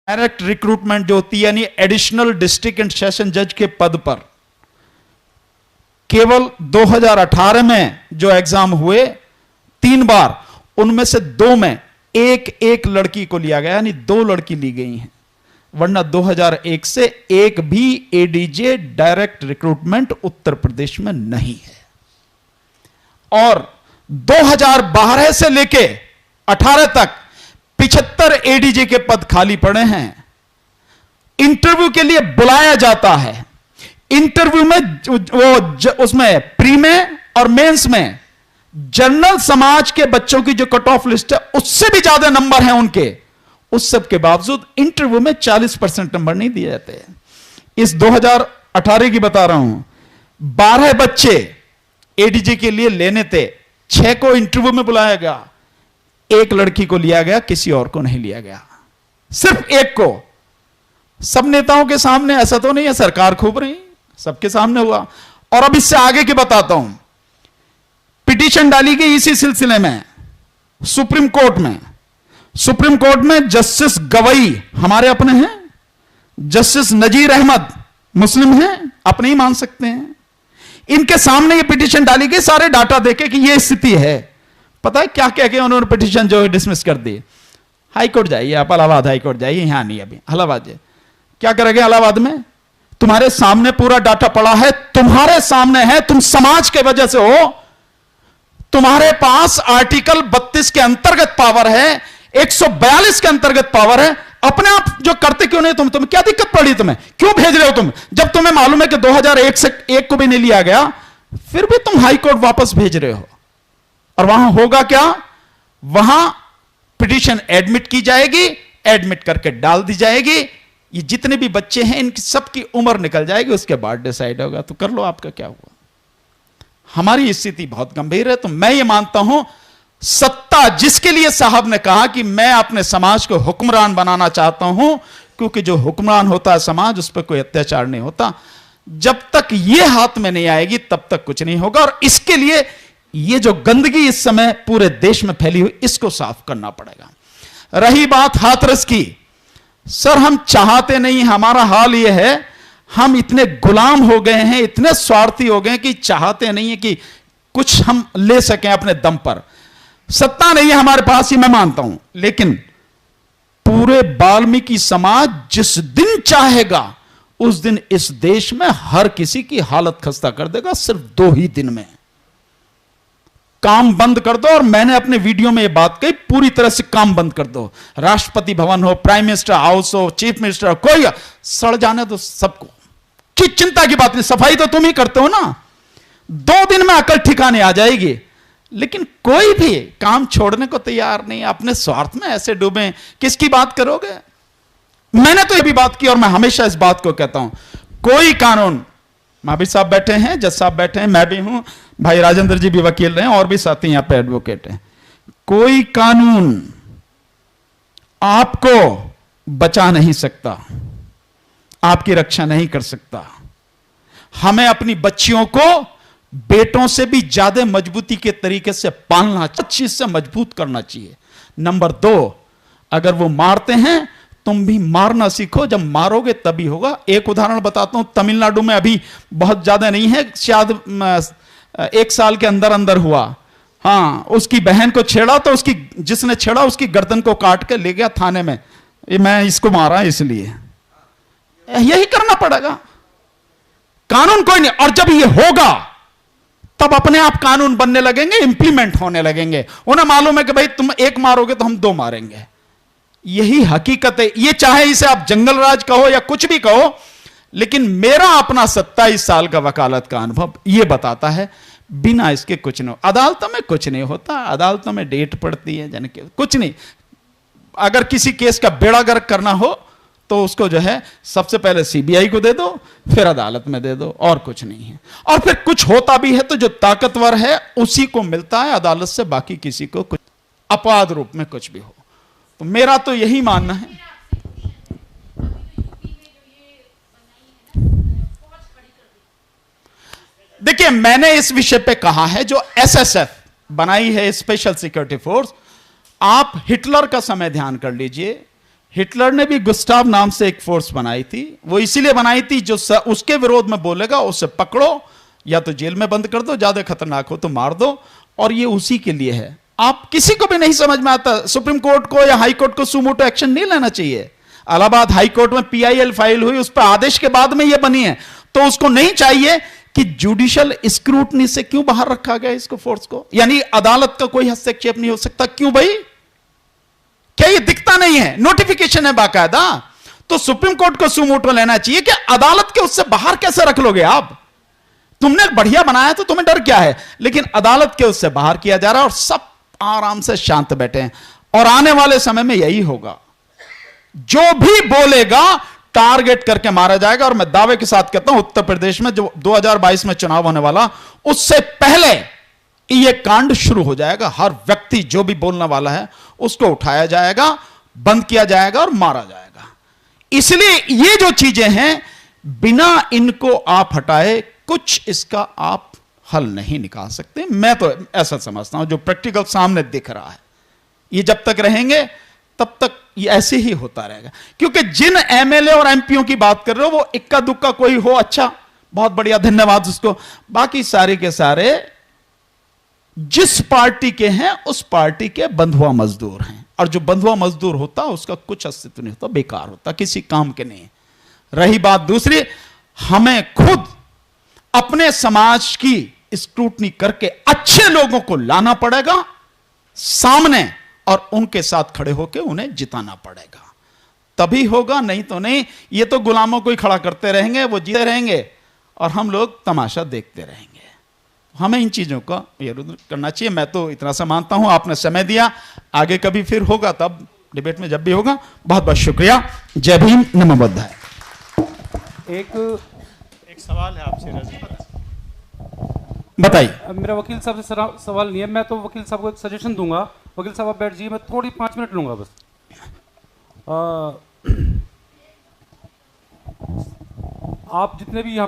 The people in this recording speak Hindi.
डायरेक्ट रिक्रूटमेंट जो होती है, यानी एडिशनल डिस्ट्रिक्ट एंड सेशन जज के पद पर केवल 2018 में जो एग्जाम हुए 3 बार, उनमें से 2 में एक लड़की को लिया गया, यानी 2 लड़की ली गई हैं, वरना 2001 से एक भी ADJ direct recruitment Uttar Pradesh में नहीं है। और 2012 से लेके 18 तक 75 एडीजे के पद खाली पड़े हैं। इंटरव्यू के लिए बुलाया जाता है, इंटरव्यू में उसमें प्री में और मेंस में जनरल समाज के बच्चों की जो कट ऑफ लिस्ट है उससे भी ज्यादा नंबर हैं उनके, उस सब के बावजूद इंटरव्यू में 40% नंबर नहीं दिए जाते। इस 2018 की बता रहा हूं, 12 बच्चे एडीजे के लिए लेने थे, 6 को इंटरव्यू में बुलाया गया, 1 लड़की को लिया गया, किसी और को नहीं लिया गया, सिर्फ 1 को। सब नेताओं के सामने ऐसा तो नहीं है सरकार खूब रही, सबके सामने हुआ। और अब इससे आगे की बताता हूं, पिटीशन डाली गई इसी सिलसिले में सुप्रीम कोर्ट में। सुप्रीम कोर्ट में जस्टिस गवई हमारे अपने हैं, जस्टिस नजीर अहमद मुस्लिम हैं, अपने ही मान सकते हैं। इनके सामने ये पिटीशन डाली गई, सारे डाटा देके कि ये स्थिति है। पता है क्या कह के उन्होंने पिटीशन जो डिसमिस कर दी? हाईकोर्ट जाइए आप, इलाहाबाद हाईकोर्ट जाइए, यहां नहीं, अभी इलाहाबाद जाइए। क्या करेंगे इलाहाबाद में? तुम्हारे सामने पूरा डाटा पड़ा है, तुम्हारे सामने है, तुम समाज के वजह से हो, तुम्हारे पास आर्टिकल 32 के अंतर्गत पावर है, 142 के अंतर्गत पावर है, अपने आप जो करते क्यों नहीं? तुम्हें क्या दिक्कत पड़ी? तुम्हें क्यों भेज रहे हो तुम? जब तुम्हें मालूम है कि 2001 से 1 को भी नहीं लिया गया, फिर भी तुम हाईकोर्ट वापस भेज रहे हो। और वहां होगा क्या? वहां पिटीशन एडमिट की जाएगी, एडमिट करके डाल दी जाएगी, ये जितने भी बच्चे हैं इनकी सबकी उम्र निकल जाएगी, उसके बाद डिसाइड होगा। तो कर लो आपका क्या हुआ। हमारी स्थिति बहुत गंभीर है। तो मैं ये मानता हूं, सत्ता जिसके लिए साहब ने कहा कि मैं अपने समाज को हुक्मरान बनाना चाहता हूं, क्योंकि जो हुक्मरान होता है समाज, उस पर कोई अत्याचार नहीं होता, जब तक ये हाथ में नहीं आएगी तब तक कुछ नहीं होगा। और इसके लिए ये जो गंदगी इस समय पूरे देश में फैली हुई, इसको साफ करना पड़ेगा। रही बात हाथरस की, सर हम चाहते नहीं, हमारा हाल यह है, हम इतने गुलाम हो गए हैं, इतने स्वार्थी हो गए कि चाहते नहीं है कि कुछ हम ले सकें अपने दम पर। सत्ता नहीं है हमारे पास, ये मैं मानता हूं, लेकिन पूरे वाल्मीकि समाज जिस दिन चाहेगा उस दिन इस देश में हर किसी की हालत खस्ता कर देगा, सिर्फ 2 ही दिन में। काम बंद कर दो, और मैंने अपने वीडियो में यह बात कही, पूरी तरह से काम बंद कर दो। राष्ट्रपति भवन हो, प्राइम मिनिस्टर हाउस हो, चीफ मिनिस्टर हो, कोई सड़ जाने दो सबको, कि चिंता की बात नहीं। सफाई तो तुम ही करते हो ना, 2 दिन में अकल ठिकाने आ जाएगी। लेकिन कोई भी काम छोड़ने को तैयार नहीं, अपने स्वार्थ में ऐसे डूबे, किसकी बात करोगे? मैंने तो यह भी बात की, और मैं हमेशा इस बात को कहता हूं, कोई कानून, महावीर साहब बैठे हैं, जज साहब बैठे हैं, मैं भी हूं, भाई राजेंद्र जी भी वकील रहे हैं, और भी साथी यहां पे एडवोकेट हैं, कोई कानून आपको बचा नहीं सकता, आपकी रक्षा नहीं कर सकता। हमें अपनी बच्चियों को बेटों से भी ज्यादा मजबूती के तरीके से पालना, चीज से मजबूत करना चाहिए। नंबर 2, अगर वो मारते हैं तुम भी मारना सीखो, जब मारोगे तभी होगा। एक उदाहरण बताता हूं, तमिलनाडु में अभी बहुत ज्यादा नहीं है, शायद 1 साल के अंदर अंदर हुआ। हाँ, उसकी बहन को छेड़ा तो उसकी, जिसने छेड़ा उसकी गर्दन को काट के ले गया थाने में, मैं इसको मारा इसलिए। यही करना पड़ेगा, कानून कोई नहीं। और जब ये होगा तब अपने आप कानून बनने लगेंगे, इंप्लीमेंट होने लगेंगे। उन्हें मालूम है कि भाई तुम 1 मारोगे तो हम 2 मारेंगे। यही हकीकत है। ये चाहे इसे आप जंगल राज कहो या कुछ भी कहो, लेकिन मेरा अपना 27 साल का वकालत का अनुभव यह बताता है, बिना इसके कुछ नहीं। अदालतों में कुछ नहीं होता, अदालतों में डेट पड़ती है, जन के कुछ नहीं। अगर किसी केस का बेड़ा गर्क करना हो तो उसको जो है सबसे पहले सीबीआई को दे दो, फिर अदालत में दे दो, और कुछ नहीं है। और फिर कुछ होता भी है तो जो ताकतवर है उसी को मिलता है अदालत से, बाकी किसी को कुछ अपवाद रूप में कुछ भी हो। तो मेरा तो यही मानना है। देखिए, मैंने इस विषय पे कहा है, जो एसएसएफ बनाई है, स्पेशल सिक्योरिटी फोर्स, आप हिटलर का समय ध्यान कर लीजिए, हिटलर ने भी गुस्टाव नाम से एक फोर्स बनाई थी। वो इसीलिए बनाई थी जो उसके विरोध में बोलेगा उसे पकड़ो, या तो जेल में बंद कर दो, ज्यादा खतरनाक हो तो मार दो। और ये उसी के लिए है। आप किसी को भी नहीं समझ में आता, सुप्रीम कोर्ट को या हाई कोर्ट को सुमोटो एक्शन नहीं लेना चाहिए। इलाहाबाद हाई कोर्ट में पीआईएल फाइल हुई, उस पर आदेश के बाद में ये बनी है, तो उसको नहीं चाहिए कि जुडिशियल स्क्रूटनी से क्यों बाहर रखा गया इसको, फोर्स को, यानी अदालत का कोई हस्तक्षेप नहीं हो सकता। क्यों भाई? क्या ये दिखता नहीं है? नोटिफिकेशन है बाकायदा। तो सुप्रीम कोर्ट को सुमोटो लेना चाहिए कि अदालत के उससे बाहर कैसे रख लोगे आप? तुमने बढ़िया बनाया तो तुम्हें डर क्या है? लेकिन अदालत के उससे बाहर किया जा रहा है और सब आराम से शांत बैठे हैं। और आने वाले समय में यही होगा, जो भी बोलेगा टारगेट करके मारा जाएगा। और मैं दावे के साथ कहता हूं, उत्तर प्रदेश में जो 2022 में चुनाव होने वाला, उससे पहले यह कांड शुरू हो जाएगा। हर व्यक्ति जो भी बोलने वाला है उसको उठाया जाएगा, बंद किया जाएगा और मारा जाएगा। इसलिए ये जो चीजें हैं, बिना इनको आप हटाए कुछ इसका आप हल नहीं निकाल सकते। मैं तो ऐसा समझता हूं, जो प्रैक्टिकल सामने दिख रहा है, ये जब तक रहेंगे तब तक ये ऐसे ही होता रहेगा। क्योंकि जिन एमएलए और एमपीओ की बात कर रहे हो, वो इक्का दुक्का कोई हो, अच्छा बहुत बढ़िया, धन्यवाद उसको। बाकी सारे के सारे जिस पार्टी के हैं उस पार्टी के बंधुआ मजदूर हैं। और जो बंधुआ मजदूर होता उसका कुछ अस्तित्व नहीं होता, बेकार होता, किसी काम के नहीं। रही बात दूसरी, हमें खुद अपने समाज की स्क्रूटनी करके अच्छे लोगों को लाना पड़ेगा सामने, और उनके साथ खड़े होकर उन्हें जिताना पड़ेगा, तभी होगा। नहीं तो नहीं। ये तो गुलामों को ही खड़ा करते रहेंगे, वो जीते रहेंगे और हम लोग तमाशा देखते रहेंगे। हमें इन चीजों का विरोध करना चाहिए। मैं तो इतना सा मानता हूं, आपने समय दिया, आगे कभी फिर होगा तब डिबेट में जब भी होगा। बहुत बहुत शुक्रिया। जय भीम, नमो बुद्धाय। एक सवाल है आपसे रजी, बताइए। मेरा वकील साहब से सवाल नहीं है, मैं तो वकील साहब को एक सजेशन दूंगा। वकील साहब आप बैठ जाइए, मैं थोड़ी 5 मिनट लूंगा बस। आप जितने भी यहाँ पर